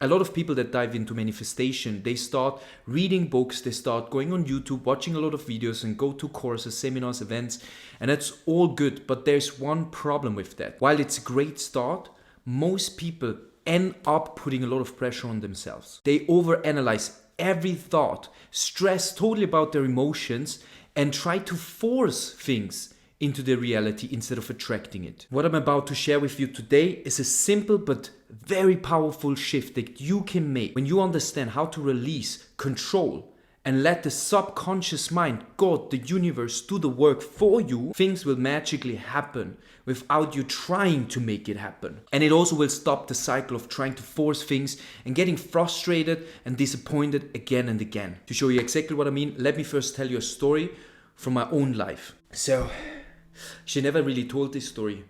A lot of people that dive into manifestation, they start reading books, they start going on YouTube, watching a lot of videos and go to courses, seminars, events, and that's all good. But there's one problem with that. While it's a great start, most people end up putting a lot of pressure on themselves. They overanalyze every thought, stress totally about their emotions, and try to force things into their reality instead of attracting it. What I'm about to share with you today is a simple but very powerful shift that you can make when you understand how to release control and let the subconscious mind, God, the universe, do the work for you. Things will magically happen without you trying to make it happen. And it also will stop the cycle of trying to force things and getting frustrated and disappointed again and again. To show you exactly what I mean, let me first tell you a story from my own life. So, she never really told this story.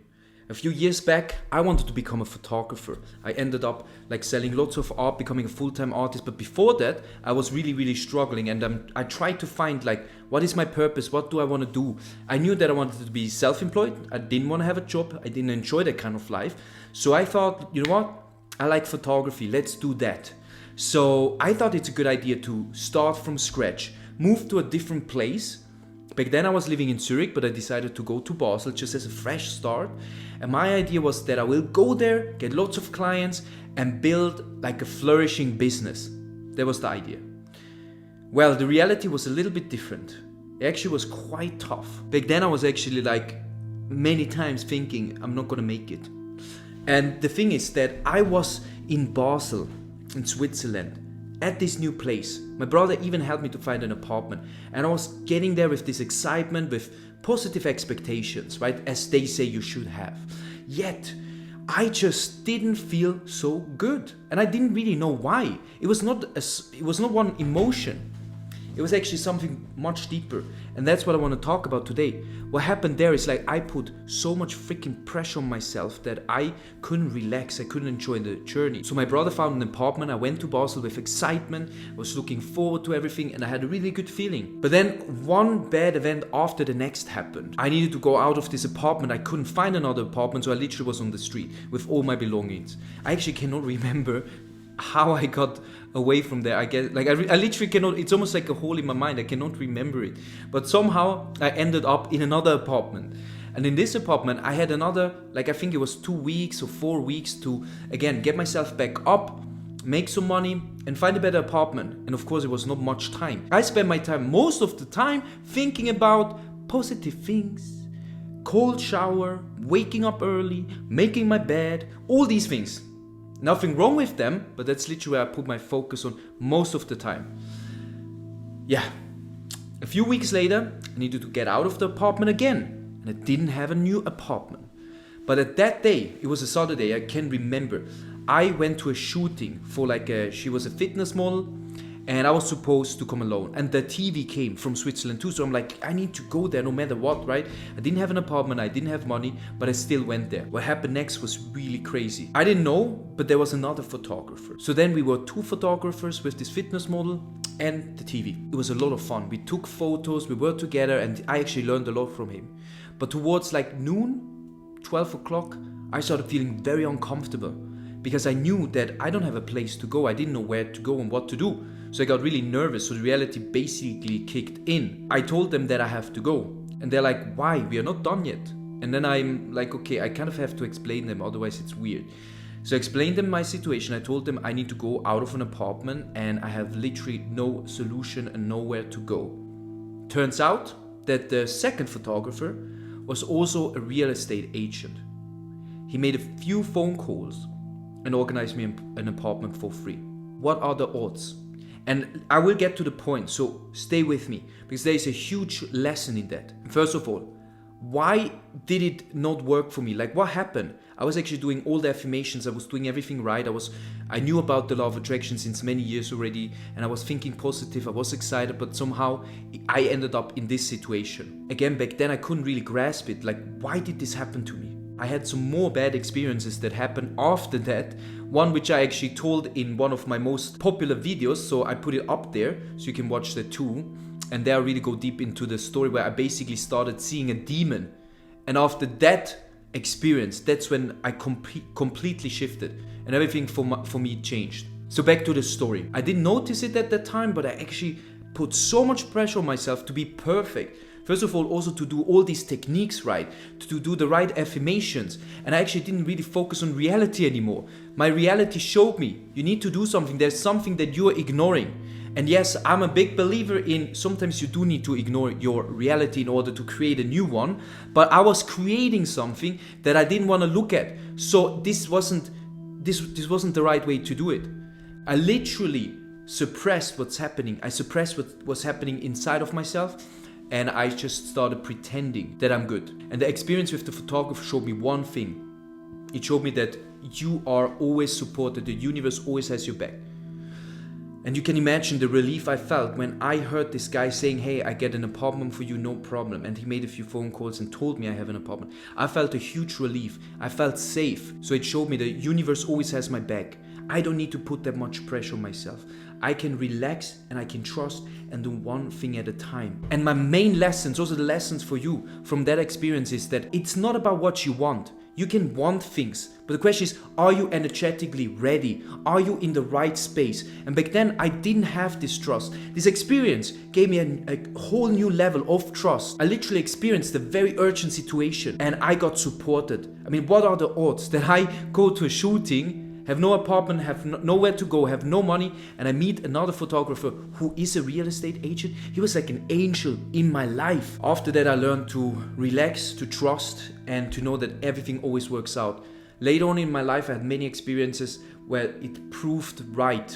A few years back, I wanted to become a photographer. I ended up selling lots of art, becoming a full-time artist. But before that, I was really struggling. And I tried to find what is my purpose? What do I want to do? I knew that I wanted to be self-employed. I didn't want to have a job. I didn't enjoy that kind of life. So I thought, you know what? I like photography. Let's do that. So I thought it's a good idea to start from scratch, move to a different place. Back then I was living in Zurich, but I decided to go to Basel just as a fresh start. And my idea was that I will go there, get lots of clients, and build a flourishing business. That was the idea. Well, the reality was a little bit different. It actually was quite tough. Back then I was actually many times thinking, I'm not gonna make it. And the thing is that I was in Basel, in Switzerland, at this new place. My brother even helped me to find an apartment. And I was getting there with this excitement, with positive expectations, right? As they say you should have. Yet, I just didn't feel so good. And I didn't really know why. It was not one emotion. It was actually something much deeper. And that's what I want to talk about today. What happened there is I put so much freaking pressure on myself that I couldn't relax. I couldn't enjoy the journey. So my brother found an apartment. I went to Basel with excitement. I was looking forward to everything and I had a really good feeling. But then one bad event after the next happened. I needed to go out of this apartment. I couldn't find another apartment, so I literally was on the street with all my belongings. I actually cannot remember how I got away from there. I guess I literally cannot. It's almost like a hole in my mind. I cannot remember it. But somehow I ended up in another apartment. And in this apartment I had another, I think it was 2 weeks or 4 weeks to again get myself back up, make some money and find a better apartment. And of course it was not much time. I spent my time most of the time thinking about positive things. Cold shower, waking up early, making my bed, all these things. Nothing wrong with them, but that's literally where I put my focus on most of the time. Yeah. A few weeks later, I needed to get out of the apartment again. And I didn't have a new apartment. But at that day, it was a Saturday, I can remember, I went to a shooting for she was a fitness model. And I was supposed to come alone. And the TV came from Switzerland too. So I'm I need to go there no matter what, right? I didn't have an apartment, I didn't have money, but I still went there. What happened next was really crazy. I didn't know, but there was another photographer. So then we were 2 photographers with this fitness model and the TV. It was a lot of fun. We took photos, we were together, and I actually learned a lot from him. But towards noon, 12 o'clock, I started feeling very uncomfortable because I knew that I don't have a place to go. I didn't know where to go and what to do. So I got really nervous, so the reality basically kicked in. I told them that I have to go. And they're like, why? We are not done yet. And then I'm okay, I kind of have to explain them, otherwise it's weird. So I explained them my situation. I told them I need to go out of an apartment and I have literally no solution and nowhere to go. Turns out that the second photographer was also a real estate agent. He made a few phone calls and organized me an apartment for free. What are the odds? And I will get to the point, so stay with me, because there is a huge lesson in that. First of all, why did it not work for me? What happened? I was actually doing all the affirmations, I was doing everything right, I knew about the law of attraction since many years already, and I was thinking positive, I was excited, but somehow I ended up in this situation. Again, back then I couldn't really grasp it, why did this happen to me? I had some more bad experiences that happened after that. One which I actually told in one of my most popular videos, so I put it up there so you can watch that too. And there I really go deep into the story where I basically started seeing a demon. And after that experience, that's when I completely shifted and everything for me changed. So back to the story. I didn't notice it at that time, but I actually put so much pressure on myself to be perfect. First of all, also to do all these techniques right, to do the right affirmations. And I actually didn't really focus on reality anymore. My reality showed me, you need to do something. There's something that you're ignoring. And yes, I'm a big believer in sometimes you do need to ignore your reality in order to create a new one. But I was creating something that I didn't want to look at. So this wasn't the right way to do it. I literally suppressed what's happening. I suppressed what was happening inside of myself. And I just started pretending that I'm good. And the experience with the photographer showed me one thing. It showed me that you are always supported. The universe always has your back. And you can imagine the relief I felt when I heard this guy saying, hey, I get an apartment for you, no problem. And he made a few phone calls and told me I have an apartment. I felt a huge relief. I felt safe. So it showed me the universe always has my back. I don't need to put that much pressure on myself. I can relax and I can trust and do one thing at a time. And my main lessons, those are the lessons for you from that experience, is that it's not about what you want. You can want things, but the question is, are you energetically ready? Are you in the right space? And back then I didn't have this trust. This experience gave me a whole new level of trust. I literally experienced a very urgent situation and I got supported. I mean, what are the odds that I go to a shooting, have no apartment, have nowhere to go, have no money, and I meet another photographer who is a real estate agent? He was like an angel in my life. After that, I learned to relax, to trust, and to know that everything always works out. Later on in my life, I had many experiences where it proved right.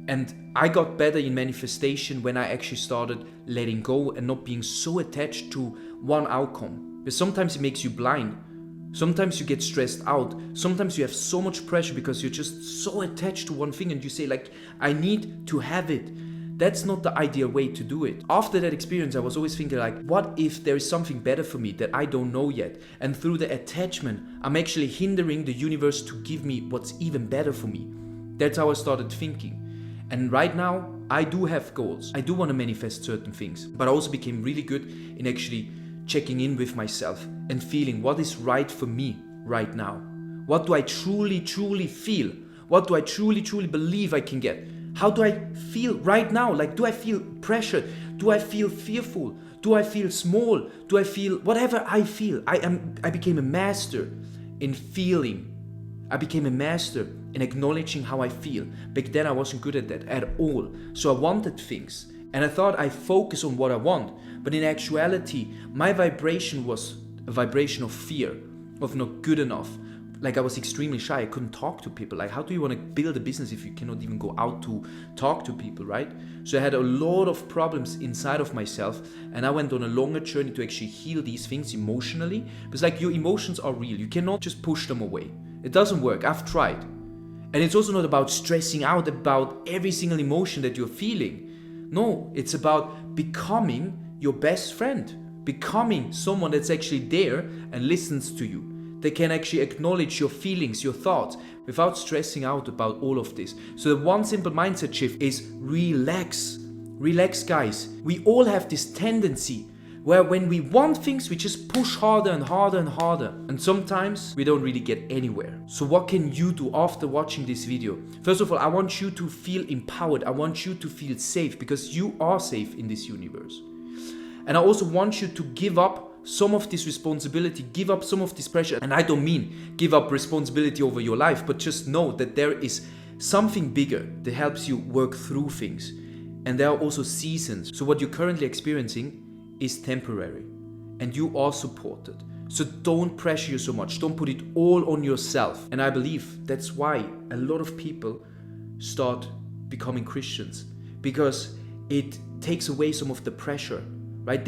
And I got better in manifestation when I actually started letting go and not being so attached to one outcome. Because sometimes it makes you blind. Sometimes you get stressed out. Sometimes you have so much pressure because you're just so attached to one thing and you say like, I need to have it. That's not the ideal way to do it. After that experience, I was always thinking like, what if there is something better for me that I don't know yet? And through the attachment, I'm actually hindering the universe to give me what's even better for me. That's how I started thinking. And right now, I do have goals. I do want to manifest certain things. But I also became really good in actually checking in with myself and feeling what is right for me right now. What do I truly, truly feel? What do I truly, truly believe I can get? How do I feel right now? Like, do I feel pressured? Do I feel fearful? Do I feel small? Do I feel whatever I feel? I became a master in feeling. I became a master in acknowledging how I feel. Back then I wasn't good at that at all. So I wanted things. And I thought I focus on what I want. But in actuality, my vibration was a vibration of fear, of not good enough. Like I was extremely shy. I couldn't talk to people. Like, how do you want to build a business if you cannot even go out to talk to people, right? So I had a lot of problems inside of myself. And I went on a longer journey to actually heal these things emotionally. Because like your emotions are real. You cannot just push them away. It doesn't work. I've tried. And it's also not about stressing out about every single emotion that you're feeling. No, it's about becoming your best friend, becoming someone that's actually there and listens to you. They can actually acknowledge your feelings, your thoughts, without stressing out about all of this. So the one simple mindset shift is relax. Relax, guys. We all have this tendency where when we want things, we just push harder and harder and harder. And sometimes we don't really get anywhere. So what can you do after watching this video? First of all, I want you to feel empowered. I want you to feel safe because you are safe in this universe. And I also want you to give up some of this responsibility, give up some of this pressure. And I don't mean give up responsibility over your life, but just know that there is something bigger that helps you work through things. And there are also seasons. So what you're currently experiencing is temporary and you are supported. So don't pressure you so much. Don't put it all on yourself. And I believe that's why a lot of people start becoming Christians, because it takes away some of the pressure, right?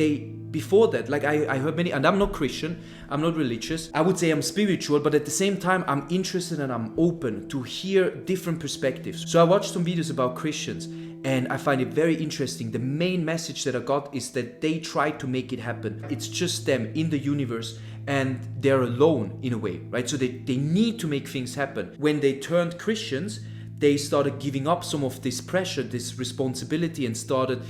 Before that, like I heard many, and I'm not Christian, I'm not religious. I would say I'm spiritual, but at the same time, I'm interested and I'm open to hear different perspectives. So I watched some videos about Christians and I find it very interesting. The main message that I got is that they try to make it happen. It's just them in the universe and they're alone in a way, right? So they need to make things happen. When they turned Christians, they started giving up some of this pressure, this responsibility, and started,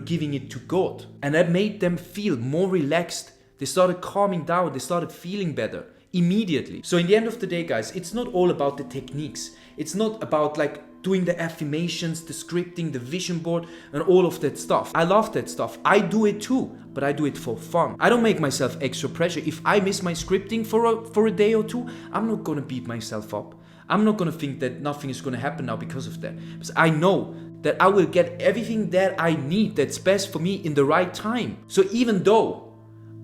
giving it to God. And that made them feel more relaxed. They started calming down. They started feeling better immediately. So in the end of the day, guys, it's not all about the techniques. It's not about like doing the affirmations, the scripting, the vision board, and all of that stuff. I love that stuff. I do it too, but I do it for fun. I don't make myself extra pressure. If I miss my scripting for a day or two, I'm not gonna beat myself up. I'm not gonna think that nothing is gonna happen now because of that. Because I know that I will get everything that I need that's best for me in the right time. So even though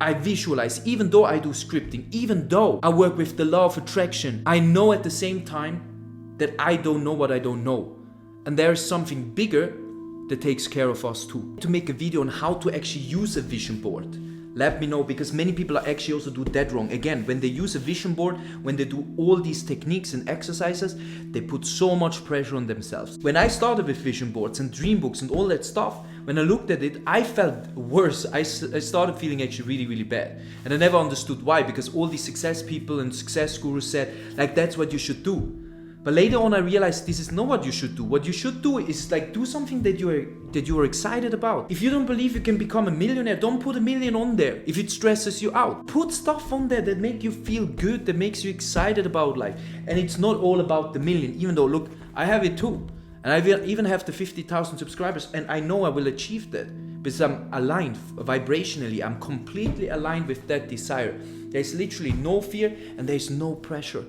I visualize, even though I do scripting, even though I work with the law of attraction, I know at the same time that I don't know what I don't know. And there is something bigger that takes care of us too. To make a video on how to actually use a vision board. Let me know, because many people are actually also do that wrong. Again, when they use a vision board, when they do all these techniques and exercises, they put so much pressure on themselves. When I started with vision boards and dream books and all that stuff, when I looked at it, I felt worse. I started feeling actually really, really bad. And I never understood why, because all these success people and success gurus said, like, that's what you should do. But later on I realized this is not what you should do. What you should do is like do something that you are excited about. If you don't believe you can become a millionaire, don't put 1 million on there if it stresses you out. Put stuff on there that make you feel good, that makes you excited about life. And it's not all about the million, even though, look, I have it too. And I will even have the 50,000 subscribers, and I know I will achieve that because I'm aligned vibrationally. I'm completely aligned with that desire. There's literally no fear and there's no pressure.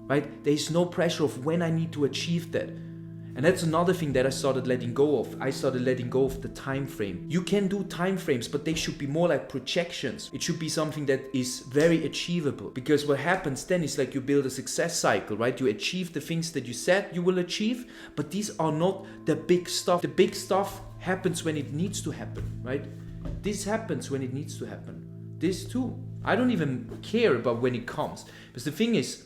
Right? There is no pressure of when I need to achieve that. And that's another thing that I started letting go of. I started letting go of the time frame. You can do time frames, but they should be more like projections. It should be something that is very achievable. Because what happens then is like you build a success cycle, right? You achieve the things that you said you will achieve, but these are not the big stuff. The big stuff happens when it needs to happen, right? This happens when it needs to happen. This too. I don't even care about when it comes. Because the thing is,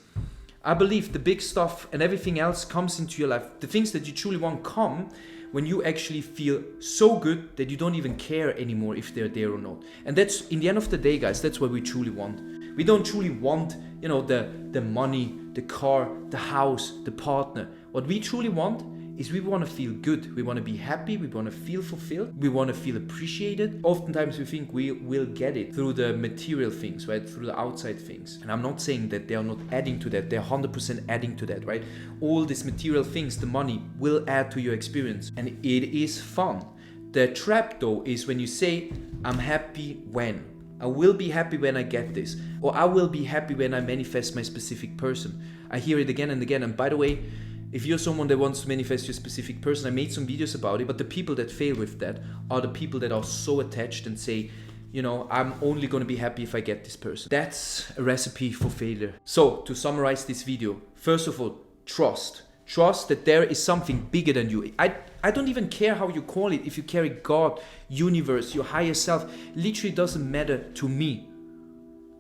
I believe the big stuff and everything else comes into your life. The things that you truly want come when you actually feel so good that you don't even care anymore if they're there or not. And that's, in the end of the day, guys, that's what we truly want. We don't truly want, you know, the money, the car, the house, the partner. What we truly want is we want to feel good. We want to be happy. We want to feel fulfilled. We want to feel appreciated. Oftentimes we think we will get it through the material things, right? Through the outside things. And I'm not saying that they are not adding to that. They're 100% adding to that, right? All these material things, the money, will add to your experience. And it is fun. The trap though is when you say, I'm happy when. I will be happy when I get this. Or I will be happy when I manifest my specific person. I hear it again and again. And by the way, if you're someone that wants to manifest your specific person, I made some videos about it, but the people that fail with that are the people that are so attached and say, you know, I'm only going to be happy if I get this person. That's a recipe for failure. So to summarize this video, first of all, trust. Trust that there is something bigger than you. I don't even care how you call it. If you carry God, universe, your higher self, literally doesn't matter to me.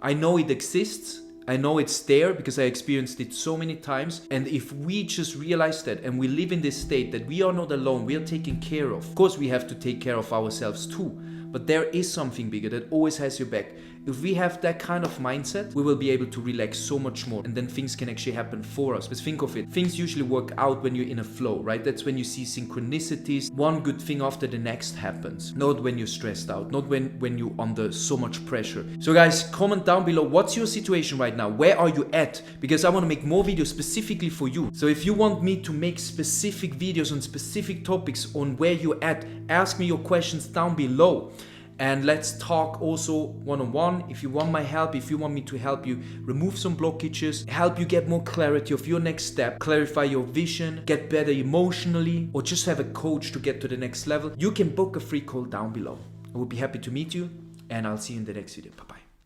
I know it exists. I know it's there because I experienced it so many times. And if we just realize that and we live in this state that we are not alone, we are taken care of. Of course, we have to take care of ourselves too. But there is something bigger that always has your back. If we have that kind of mindset, we will be able to relax so much more. And then things can actually happen for us. But think of it. Things usually work out when you're in a flow, right? That's when you see synchronicities. One good thing after the next happens. Not when you're stressed out. Not when you're under so much pressure. So guys, comment down below. What's your situation right now? Where are you at? Because I want to make more videos specifically for you. So if you want me to make specific videos on specific topics on where you're at, ask me your questions down below. And let's talk also one-on-one. If you want my help, if you want me to help you remove some blockages, help you get more clarity of your next step, clarify your vision, get better emotionally, or just have a coach to get to the next level, you can book a free call down below. I would be happy to meet you, and I'll see you in the next video. Bye-bye.